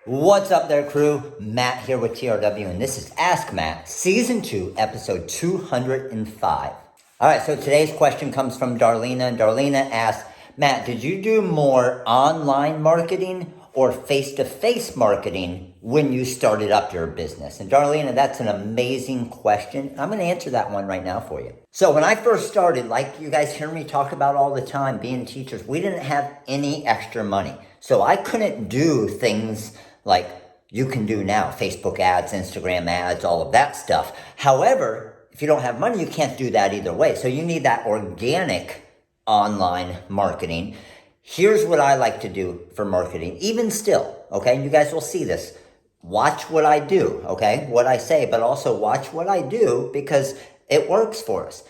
What's up there, crew? Matt here with TRW, and this is Ask Matt, Season 2, Episode 205. All right, so today's question comes from Darlena, and Darlena asks, Matt, did you do more online marketing or face-to-face marketing when you started up your business? And Darlena, that's an amazing question. I'm going to answer that one right now for you. So when I first started, like you guys hear me talk about all the time, being teachers, we didn't have any extra money. So I couldn't do things like you can do now, Facebook ads, Instagram ads, all of that stuff. However, if you don't have money, you can't do that either way. So you need that organic online marketing. Here's what I like to do for marketing, even still, okay? You guys will see this. Watch what I do, okay? What I say, but also watch what I do because it works for us.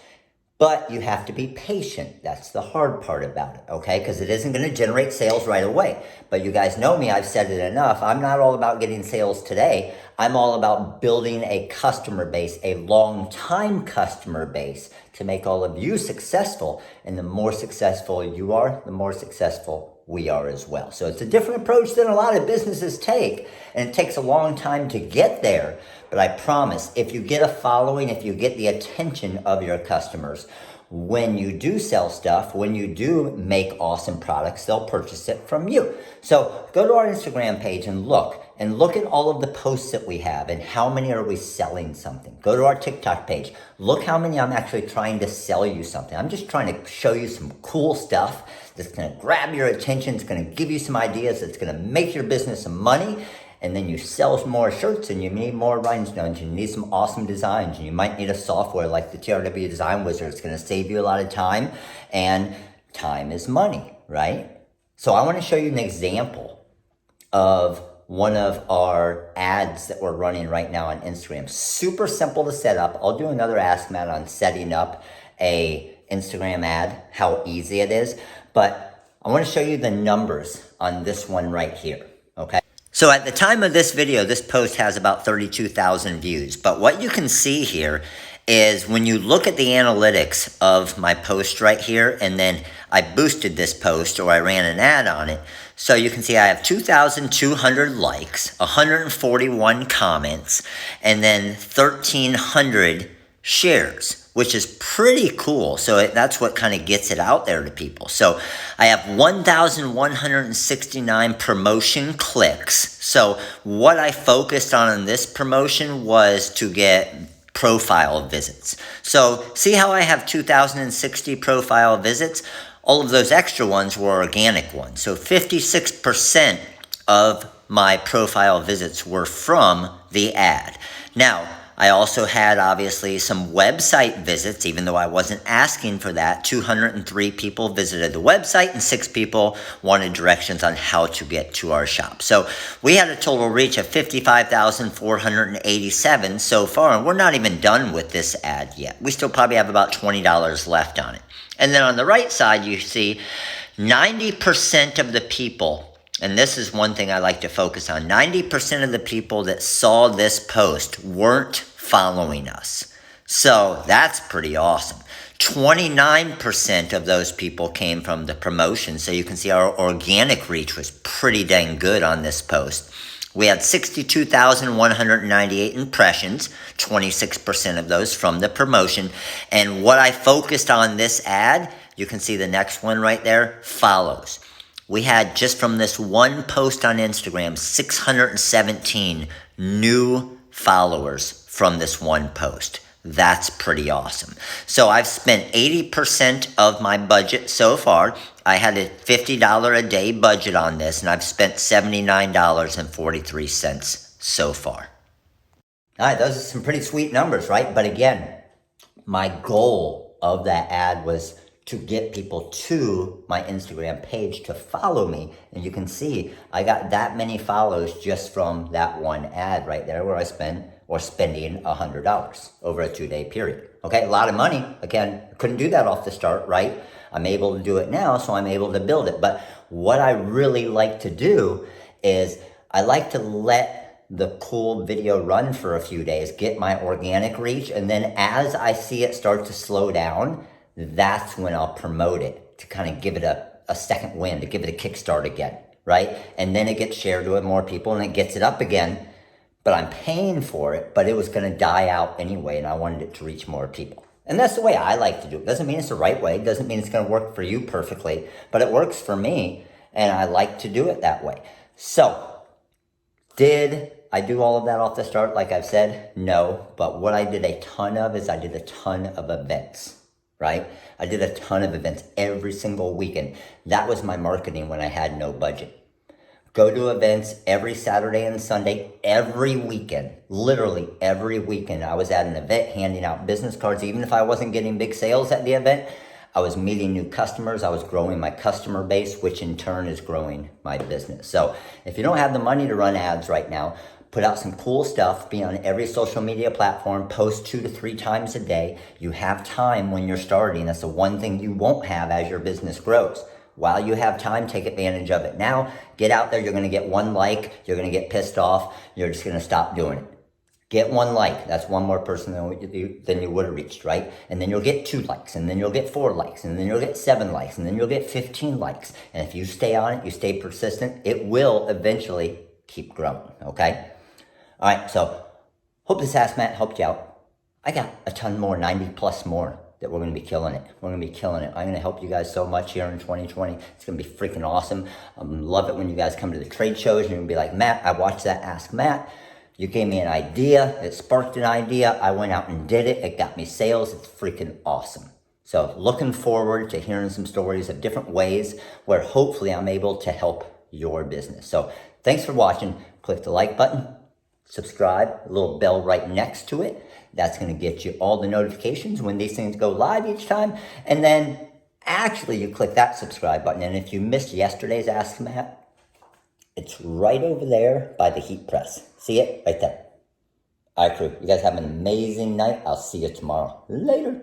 But you have to be patient. That's the hard part about it, okay? Because it isn't going to generate sales right away. But you guys know me. I've said it enough. I'm not all about getting sales today. I'm all about building a customer base, a long-time customer base to make all of you successful. And the more successful you are, the more successful we are as well. So it's a different approach than a lot of businesses take. And it takes a long time to get there. But I promise, if you get a following, if you get the attention of your customers, when you do sell stuff, when you do make awesome products, they'll purchase it from you. So go to our Instagram page and look at all of the posts that we have and how many are we selling something. Go to our TikTok page. Look how many I'm actually trying to sell you something. I'm just trying to show you some cool stuff that's going to grab your attention. It's going to give you some ideas. That's going to make your business some money. And then you sell more shirts and you need more rhinestones. You need some awesome designs. And you might need a software like the TRW Design Wizard. It's going to save you a lot of time. And time is money, right? So I want to show you an example of one of our ads that we're running right now on Instagram. Super simple to set up. I'll do another Ask Matt on setting up a Instagram ad, how easy it is. But I want to show you the numbers on this one right here, okay? So at the time of this video, this post has about 32,000 views. But what you can see here is when you look at the analytics of my post right here, and then I boosted this post or I ran an ad on it. So you can see I have 2,200 likes, 141 comments, and then 1,300 shares, which is pretty cool. So that's what kind of gets it out there to people. So I have 1,169 promotion clicks. So what I focused on in this promotion was to get profile visits. So see how I have 2,060 profile visits? All of those extra ones were organic ones. So 56% of my profile visits were from the ad. Now, I also had, obviously, some website visits, even though I wasn't asking for that. 203 people visited the website, and 6 people wanted directions on how to get to our shop. So we had a total reach of 55,487 so far, and we're not even done with this ad yet. We still probably have about $20 left on it. And then on the right side, you see 90% of the people, and this is one thing I like to focus on, 90% of the people that saw this post weren't following us. So that's pretty awesome. 29% of those people came from the promotion. So you can see our organic reach was pretty dang good on this post. We had 62,198 impressions, 26% of those from the promotion. And what I focused on this ad, you can see the next one right there, follows. We had, just from this one post on Instagram, 617 new followers from this one post. That's pretty awesome. So I've spent 80% of my budget so far. I had a $50 a day budget on this, and I've spent $79.43 so far. All right, those are some pretty sweet numbers, right? But again, my goal of that ad was to get people to my Instagram page to follow me. And you can see I got that many follows just from that one ad right there where I spending $100 over a 2-day period. Okay, a lot of money. Again, couldn't do that off the start, right? I'm able to do it now, so I'm able to build it. But what I really like to do is I like to let the cool video run for a few days, get my organic reach, and then as I see it start to slow down, that's when I'll promote it to kind of give it a second win, to give it a kickstart again, right? And then it gets shared to more people and it gets it up again, but I'm paying for it, but it was going to die out anyway, and I wanted it to reach more people. And that's the way I like to do it. Doesn't mean it's the right way. Doesn't mean it's going to work for you perfectly, but it works for me, and I like to do it that way. So, did I do all of that off the start, like I've said? No, but what I did a ton of is I did a ton of events, right? I did a ton of events every single weekend. That was my marketing when I had no budget. Go to events every Saturday and Sunday, every weekend, literally every weekend. I was at an event handing out business cards. Even if I wasn't getting big sales at the event, I was meeting new customers. I was growing my customer base, which in turn is growing my business. So if you don't have the money to run ads right now, put out some cool stuff, be on every social media platform, post 2 to 3 times a day. You have time when you're starting. That's the one thing you won't have as your business grows. While you have time, take advantage of it now. Get out there. You're going to get 1 like. You're going to get pissed off. You're just going to stop doing it. Get 1 like. That's 1 more person than you would have reached, right? And then you'll get 2 likes, and then you'll get 4 likes, and then you'll get 7 likes, and then you'll get 15 likes. And if you stay on it, you stay persistent, it will eventually keep growing, okay? All right, so hope this Ask Matt helped you out. I got a ton more, 90 plus more, that we're going to be killing it. We're going to be killing it. I'm going to help you guys so much here in 2020. It's going to be freaking awesome. I love it when you guys come to the trade shows and you're going to be like, Matt, I watched that Ask Matt. You gave me an idea. It sparked an idea. I went out and did it. It got me sales. It's freaking awesome. So looking forward to hearing some stories of different ways where hopefully I'm able to help your business. So thanks for watching. Click the like button. Subscribe, a little bell right next to it. That's going to get you all the notifications when these things go live each time. And then actually you click that subscribe button. And if you missed yesterday's Ask Matt, it's right over there by the heat press. See it? Right there. All right, crew. You guys have an amazing night. I'll see you tomorrow. Later.